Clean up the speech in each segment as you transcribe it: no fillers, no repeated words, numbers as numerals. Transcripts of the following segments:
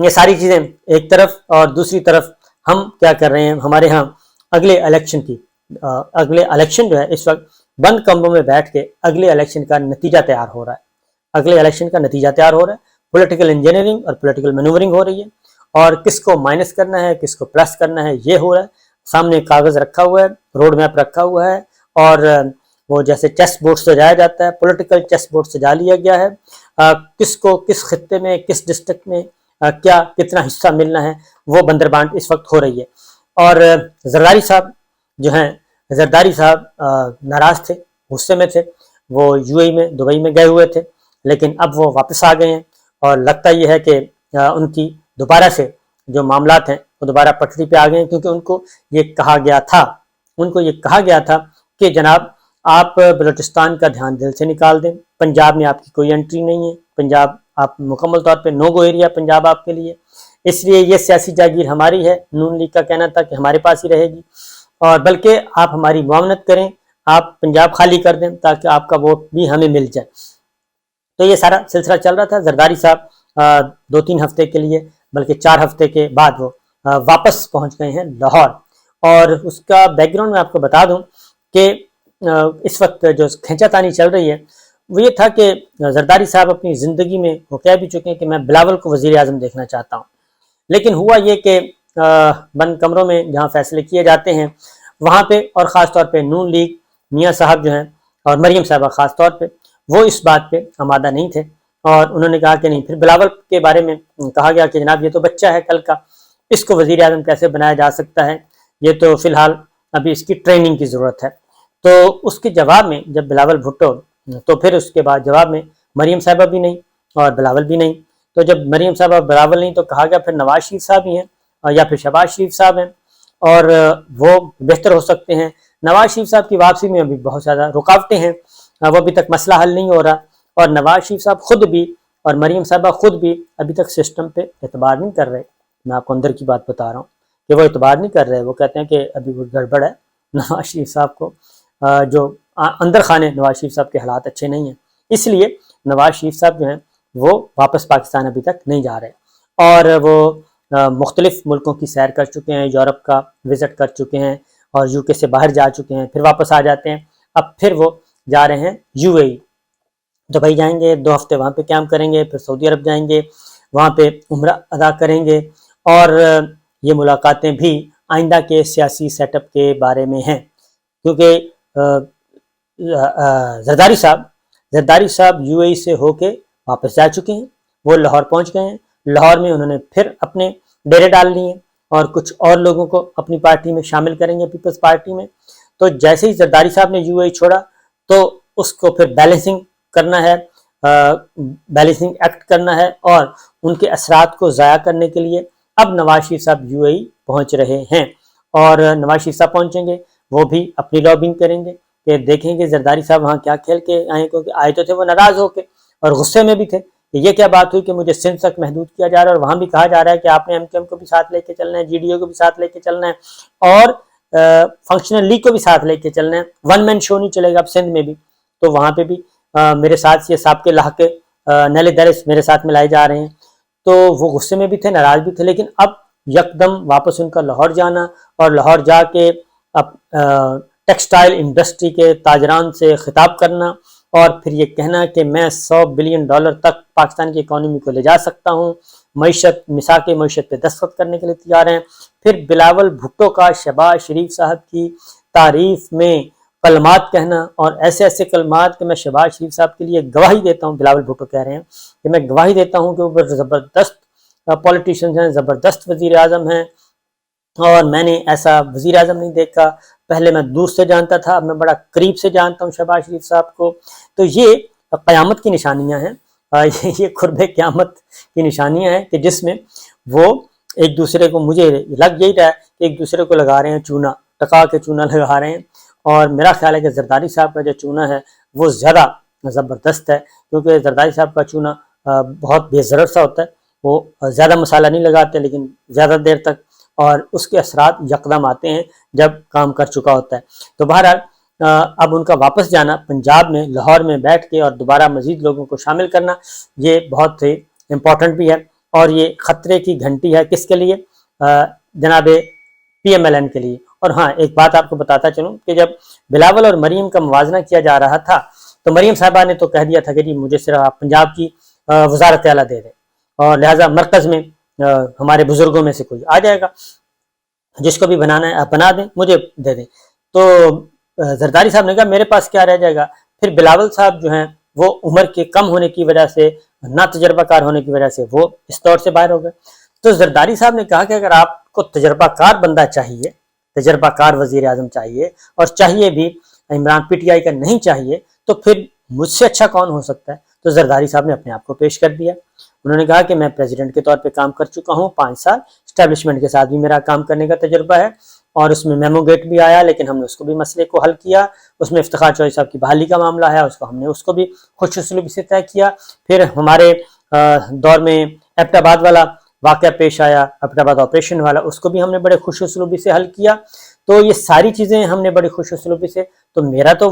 یہ ساری چیزیں ایک طرف، اور دوسری طرف ہم کیا کر رہے ہیں، ہمارے ہاں اگلے الیکشن جو ہے اس وقت بند کمروں میں بیٹھ کے اگلے الیکشن کا نتیجہ تیار ہو رہا ہے، پولیٹیکل انجینئرنگ اور پولیٹیکل مینورنگ ہو رہی ہے، اور کس کو مائنس کرنا ہے کس کو پلس کرنا ہے یہ ہو رہا ہے۔ سامنے کاغذ رکھا ہوا ہے، روڈ میپ رکھا ہوا ہے، اور وہ جیسے چیس بورڈ سے جایا جاتا ہے، پولیٹیکل چیس بورڈ سے جا لیا گیا ہے، کس کو کس خطے میں کس ڈسٹرکٹ میں کیا کتنا حصہ ملنا ہے، وہ بندر بانٹ اس وقت ہو رہی ہے۔ اور زرداری صاحب جو ہیں، زرداری صاحب ناراض تھے، غصے میں تھے، وہ یو اے میں دبئی میں گئے ہوئے تھے، لیکن اب وہ واپس آ گئے ہیں، اور لگتا یہ ہے کہ ان کی دوبارہ سے جو معاملات ہیں وہ دوبارہ پٹری پہ آ گئے ہیں، کیونکہ ان کو یہ کہا گیا تھا کہ جناب آپ بلوچستان کا دھیان دل سے نکال دیں، پنجاب میں آپ کی کوئی انٹری نہیں ہے، پنجاب آپ مکمل طور پہ نو گو ایریا پنجاب آپ کے لیے، اس لیے یہ سیاسی جاگیر ہماری ہے۔ نون لیگ کا کہنا تھا کہ ہمارے پاس ہی رہے گی، اور بلکہ آپ ہماری معاونت کریں، آپ پنجاب خالی کر دیں تاکہ آپ کا ووٹ بھی ہمیں مل جائے۔ تو یہ سارا سلسلہ چل رہا تھا۔ زرداری صاحب 2-3 ہفتے کے لیے بلکہ 4 ہفتے کے بعد وہ واپس پہنچ گئے ہیں لاہور، اور اس کا بیک گراؤنڈ میں آپ کو بتا دوں کہ اس وقت جو کھینچا تانی چل رہی ہے وہ یہ تھا کہ زرداری صاحب اپنی زندگی میں وہ کہہ بھی چکے ہیں کہ میں بلاول کو وزیر اعظم دیکھنا چاہتا ہوں، لیکن ہوا یہ کہ بند کمروں میں جہاں فیصلے کیے جاتے ہیں وہاں پہ، اور خاص طور پہ نون لیگ میاں صاحب جو ہیں اور مریم صاحبہ خاص طور پہ، وہ اس بات پہ آمادہ نہیں تھے، اور انہوں نے کہا کہ نہیں۔ پھر بلاول کے بارے میں کہا گیا کہ جناب یہ تو بچہ ہے کل کا، اس کو وزیر اعظم کیسے بنایا جا سکتا ہے، یہ تو فی الحال ابھی اس کی ٹریننگ کی ضرورت ہے۔ تو اس کے جواب میں جب بلاول بھٹو، تو پھر اس کے بعد جواب میں مریم صاحبہ بھی نہیں اور بلاول بھی نہیں، تو جب مریم صاحبہ بلاول نہیں تو کہا گیا پھر نواز شریف صاحب ہی ہیں، یا پھر شہباز شریف صاحب ہیں، اور وہ بہتر ہو سکتے ہیں۔ نواز شریف صاحب کی واپسی میں ابھی بہت زیادہ رکاوٹیں ہیں، وہ ابھی تک مسئلہ حل نہیں ہو رہا، اور نواز شریف صاحب خود بھی اور مریم صاحبہ خود بھی ابھی تک سسٹم پہ اعتبار نہیں کر رہے۔ میں آپ کو اندر کی بات بتا رہا ہوں کہ وہ اعتبار نہیں کر رہے، وہ کہتے ہیں کہ ابھی وہ گڑبڑ ہے۔ نواز شریف صاحب کو جو اندر خانے نواز شریف صاحب کے حالات اچھے نہیں ہیں، اس لیے نواز شریف صاحب جو ہیں وہ واپس پاکستان ابھی تک نہیں جا رہے، اور وہ مختلف ملکوں کی سیر کر چکے ہیں، یورپ کا وزٹ کر چکے ہیں، اور یو کے سے باہر جا چکے ہیں، پھر واپس آ جاتے ہیں۔ اب پھر وہ جا رہے ہیں یو اے ای، دبئی جائیں گے، 2 ہفتے وہاں پہ قیام کریں گے، پھر سعودی عرب جائیں گے، وہاں پہ عمرہ ادا کریں گے، اور یہ ملاقاتیں بھی آئندہ کے سیاسی سیٹ اپ کے بارے میں ہیں، کیونکہ زرداری صاحب یو اے ای سے ہو کے واپس جا چکے ہیں، وہ لاہور پہنچ گئے ہیں، لاہور میں انہوں نے پھر اپنے ڈیرے ڈال لیے ہیں، اور کچھ اور لوگوں کو اپنی پارٹی میں شامل کریں گے، پیپلز پارٹی میں۔ تو جیسے ہی زرداری صاحب نے یو اے ای چھوڑا تو اس کو پھر بیلنسنگ کرنا ہے، بیلنسنگ ایکٹ کرنا ہے، اور ان کے اثرات کو ضائع کرنے کے لیے اب نواز شریف صاحب یو اے ای پہنچ رہے ہیں، اور نواز شریف صاحب پہنچیں گے، وہ بھی اپنی لابنگ کریں گے کہ دیکھیں گے زرداری صاحب وہاں کیا کھیل کے آئے، کیونکہ آئے تو تھے وہ ناراض ہو کے اور غصے میں بھی تھے کہ یہ کیا بات ہوئی کہ مجھے سندھ تک محدود کیا جا رہا ہے، اور وہاں بھی کہا جا رہا ہے کہ آپ نے ایم کیو ایم کو بھی ساتھ لے کے چلنا ہے، جی ڈی او کو بھی ساتھ لے کے چلنا ہے، اور فنکشنل لیگ کو بھی ساتھ لے کے چلنا ہے، ون مین شو نہیں چلے گا اب سندھ میں بھی۔ تو وہاں پہ بھی میرے ساتھ یہ سابقے لاحقے نیل درس میرے ساتھ ملائے جا رہے ہیں، تو وہ غصے میں بھی تھے، ناراض بھی تھے، لیکن اب یکدم واپس ان کا لاہور جانا، اور لاہور جا کے ٹیکسٹائل انڈسٹری کے تاجران سے خطاب کرنا، اور پھر یہ کہنا کہ میں $100 بلین تک پاکستان کی اکانومی کو لے جا سکتا ہوں، مساق معیشت پہ دستخط کرنے کے لیے تیار ہیں۔ پھر بلاول بھٹو کا شہباز شریف صاحب کی تعریف میں کلمات کہنا، اور ایسے ایسے کلمات کہ میں شہباز شریف صاحب کے لیے گواہی دیتا ہوں، بلاول بھٹو کہہ رہے ہیں کہ میں گواہی دیتا ہوں کہ وہ زبردست پولیٹیشنز ہیں، زبردست وزیر اعظم ہیں، اور میں نے ایسا وزیر اعظم نہیں دیکھا، پہلے میں دور سے جانتا تھا، اب میں بڑا قریب سے جانتا ہوں شہباز شریف صاحب کو۔ تو یہ قیامت کی نشانیاں ہیں، یہ قرب قیامت کی نشانیاں ہیں کہ جس میں وہ ایک دوسرے کو، مجھے لگ یہی رہا ہے کہ ایک دوسرے کو لگا رہے ہیں چونا، ٹکا کے چونا لگا رہے ہیں، اور میرا خیال ہے کہ زرداری صاحب کا جو چونا ہے وہ زیادہ زبردست ہے، کیونکہ زرداری صاحب کا چونا بہت بے ضرر سا ہوتا ہے، وہ زیادہ مسالہ نہیں لگاتے لیکن زیادہ دیر تک، اور اس کے اثرات یکدم آتے ہیں جب کام کر چکا ہوتا ہے۔ تو بہرحال اب ان کا واپس جانا پنجاب میں لاہور میں بیٹھ کے اور دوبارہ مزید لوگوں کو شامل کرنا، یہ بہت ہی امپورٹنٹ بھی ہے، اور یہ خطرے کی گھنٹی ہے کس کے لیے؟ جناب پی ایم ایل این کے لیے۔ اور ہاں ایک بات آپ کو بتاتا چلوں کہ جب بلاول اور مریم کا موازنہ کیا جا رہا تھا تو مریم صاحبہ نے تو کہہ دیا تھا کہ جی مجھے صرف آپ پنجاب کی وزارت اعلیٰ دے دیں اور لہٰذا مرکز میں ہمارے بزرگوں میں سے کوئی آ جائے گا، جس کو بھی بنانا ہے آپ بنا دیں، مجھے دے دیں۔ تو زرداری صاحب نے کہا میرے پاس کیا رہ جائے گا؟ پھر بلاول صاحب جو ہیں وہ عمر کے کم ہونے کی وجہ سے، نہ تجربہ کار ہونے کی وجہ سے وہ اس دور سے باہر ہو گئے۔ تو زرداری صاحب نے کہا کہ اگر آپ کو تجربہ کار بندہ چاہیے، تجربہ کار وزیر اعظم چاہیے، اور چاہیے بھی عمران پی ٹی آئی کا نہیں چاہیے، تو پھر مجھ سے اچھا کون ہو سکتا ہے؟ تو زرداری صاحب نے اپنے آپ کو پیش کر دیا۔ انہوں نے کہا کہ میں پریزیڈنٹ کے طور پہ کام کر چکا ہوں 5 سال، اسٹیبلشمنٹ کے ساتھ بھی میرا کام کرنے کا تجربہ ہے، اور اس میں میمو گیٹ بھی آیا، لیکن ہم نے اس کو بھی مسئلے کو حل کیا۔ اس میں افتخار چوہدری صاحب کی بحالی کا معاملہ ہے، ہم نے اس کو بھی خوش اسلوبی سے طے کیا۔ پھر ہمارے دور میں ایبٹ آباد والا واقعہ پیش آیا، ایبٹ آباد آپریشن والا، اس کو بھی ہم نے بڑے خوش اسلوبی سے حل کیا۔ تو یہ ساری چیزیں ہم نے بڑی خوش اسلوبی سے، تو میرا تو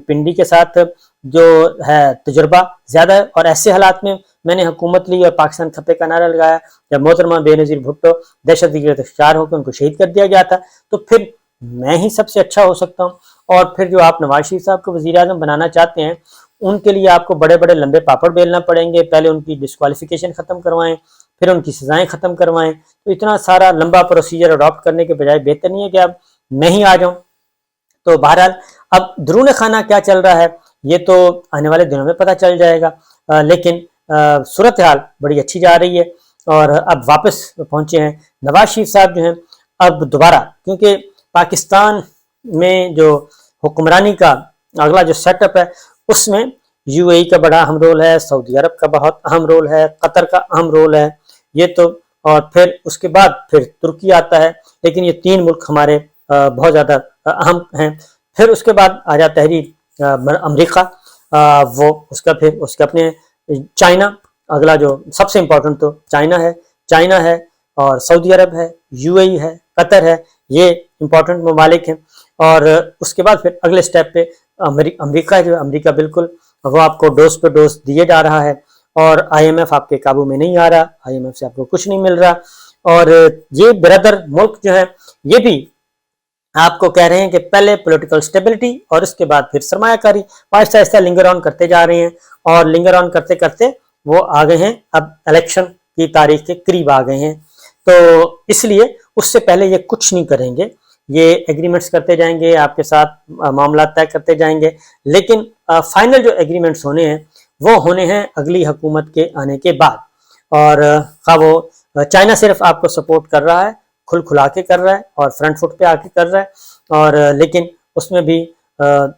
پنڈی کے ساتھ جو ہے تجربہ زیادہ ہے، اور ایسے حالات میں میں نے حکومت لی اور پاکستان کھپے کا نعرہ لگایا جب محترمہ بے نظیر بھٹو دہشت گردی کا شکار ہو کے ان کو شہید کر دیا گیا تھا، تو پھر میں ہی سب سے اچھا ہو سکتا ہوں۔ اور پھر جو آپ نواز شریف صاحب کو وزیر اعظم بنانا چاہتے ہیں، ان کے لیے آپ کو بڑے بڑے لمبے پاپڑ بیلنا پڑیں گے، پہلے ان کی ڈسکوالیفیکیشن ختم کروائیں، پھر ان کی سزائیں ختم کروائیں۔ تو اتنا سارا لمبا پروسیجر اڈاپٹ کرنے کے بجائے بہتر نہیں ہے کہ اب میں ہی آ جاؤں۔ تو بہرحال اب درون خانہ کیا چل رہا ہے یہ تو آنے والے دنوں میں پتہ چل جائے گا، لیکن صورتحال بڑی اچھی جا رہی ہے، اور اب واپس پہنچے ہیں نواز شریف صاحب جو ہیں اب دوبارہ، کیونکہ پاکستان میں جو حکمرانی کا اگلا جو سیٹ اپ ہے اس میں یو اے ای کا بڑا اہم رول ہے، سعودی عرب کا بہت اہم رول ہے، قطر کا اہم رول ہے، یہ تو، اور پھر اس کے بعد پھر ترکی آتا ہے، لیکن یہ 3 ملک ہمارے بہت زیادہ اہم ہیں۔ پھر اس کے بعد آ جاتا ہے امریکہ، وہ اس کا پھر اس کے اپنے چائنا، اگلا جو سب سے امپورٹنٹ تو چائنا ہے اور سعودی عرب ہے، یو اے ای ہے، قطر ہے، یہ امپورٹنٹ ممالک ہیں۔ اور اس کے بعد پھر اگلے سٹیپ پہ امریکہ جو ہے، امریکہ بالکل وہ آپ کو ڈوز پہ ڈوز دیے جا رہا ہے، اور آئی ایم ایف آپ کے قابو میں نہیں آ رہا، آئی ایم ایف سے آپ کو کچھ نہیں مل رہا، اور یہ برادر ملک جو ہے یہ بھی آپ کو کہہ رہے ہیں کہ پہلے پولیٹیکل سٹیبلٹی اور اس کے بعد پھر سرمایہ کاری، آہستہ آہستہ لنگر آن کرتے جا رہے ہیں، اور لنگر آن کرتے کرتے وہ آ گئے ہیں اب الیکشن کی تاریخ کے قریب آ گئے ہیں۔ تو اس لیے اس سے پہلے یہ کچھ نہیں کریں گے، یہ ایگریمنٹس کرتے جائیں گے، آپ کے ساتھ معاملات طے کرتے جائیں گے، لیکن فائنل جو ایگریمنٹس ہونے ہیں وہ ہونے ہیں اگلی حکومت کے آنے کے بعد۔ اور خواہ وہ چائنا صرف آپ کو سپورٹ کر رہا ہے، کھل کھلا کے کر رہا ہے اور فرنٹ فٹ پہ آ کے کر رہا ہے، اور لیکن اس میں بھی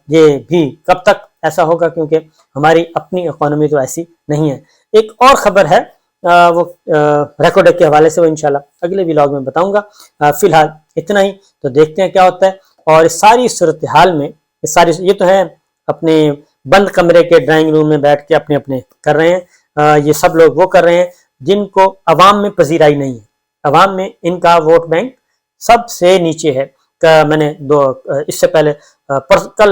یہ بھی کب تک ایسا ہوگا، کیونکہ ہماری اپنی اکانومی تو ایسی نہیں ہے۔ ایک اور خبر ہے وہ ریکارڈ کے حوالے سے، وہ انشاءاللہ اگلے ولاگ میں بتاؤں گا، فی الحال اتنا ہی، تو دیکھتے ہیں کیا ہوتا ہے۔ اور اس ساری صورتحال میں یہ تو ہے اپنے بند کمرے کے ڈرائنگ روم میں بیٹھ کے اپنے کر رہے ہیں، یہ سب لوگ وہ کر رہے ہیں جن کو عوام میں پذیرائی نہیں ہے، عوام میں ان کا ووٹ بینک سب سے نیچے ہے۔ میں نے اس سے پہلے کل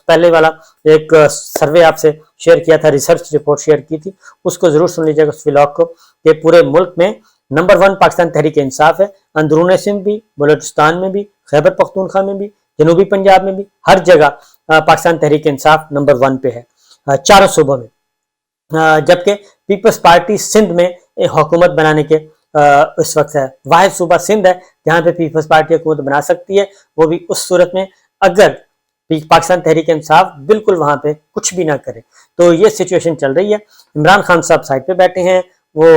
پہلے والا ایک سروے آپ سے شیئر کیا تھا، ریسرچ رپورٹ شیئر کی تھی، اس کو ضرور سن لیجیے گا اس ولاگ کو، کہ پورے ملک میں نمبر 1 پاکستان تحریک انصاف ہے، اندرون سندھ بھی، بلوچستان میں بھی، خیبر پختونخوا میں بھی، جنوبی پنجاب میں بھی، ہر جگہ پاکستان تحریک انصاف نمبر 1 پہ ہے، 4 صوبوں میں، جبکہ پیپلز پارٹی سندھ میں حکومت بنانے کے اس وقت ہے، واحد صوبہ سندھ ہے جہاں پہ پیپلز پارٹی حکومت بنا سکتی ہے، وہ بھی اس صورت میں اگر پاکستان تحریک انصاف بالکل وہاں پہ کچھ بھی نہ کرے۔ تو یہ سچویشن چل رہی ہے۔ عمران خان صاحب سائڈ پہ بیٹھے ہیں، وہ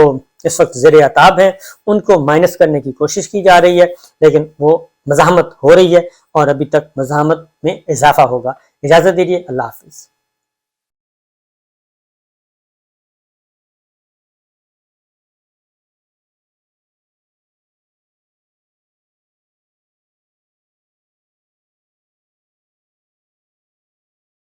اس وقت زیر عتاب ہیں، ان کو مائنس کرنے کی کوشش کی جا رہی ہے، لیکن وہ مزاحمت ہو رہی ہے، اور ابھی تک مزاحمت میں اضافہ ہوگا۔ اجازت دیجیے، اللہ حافظ۔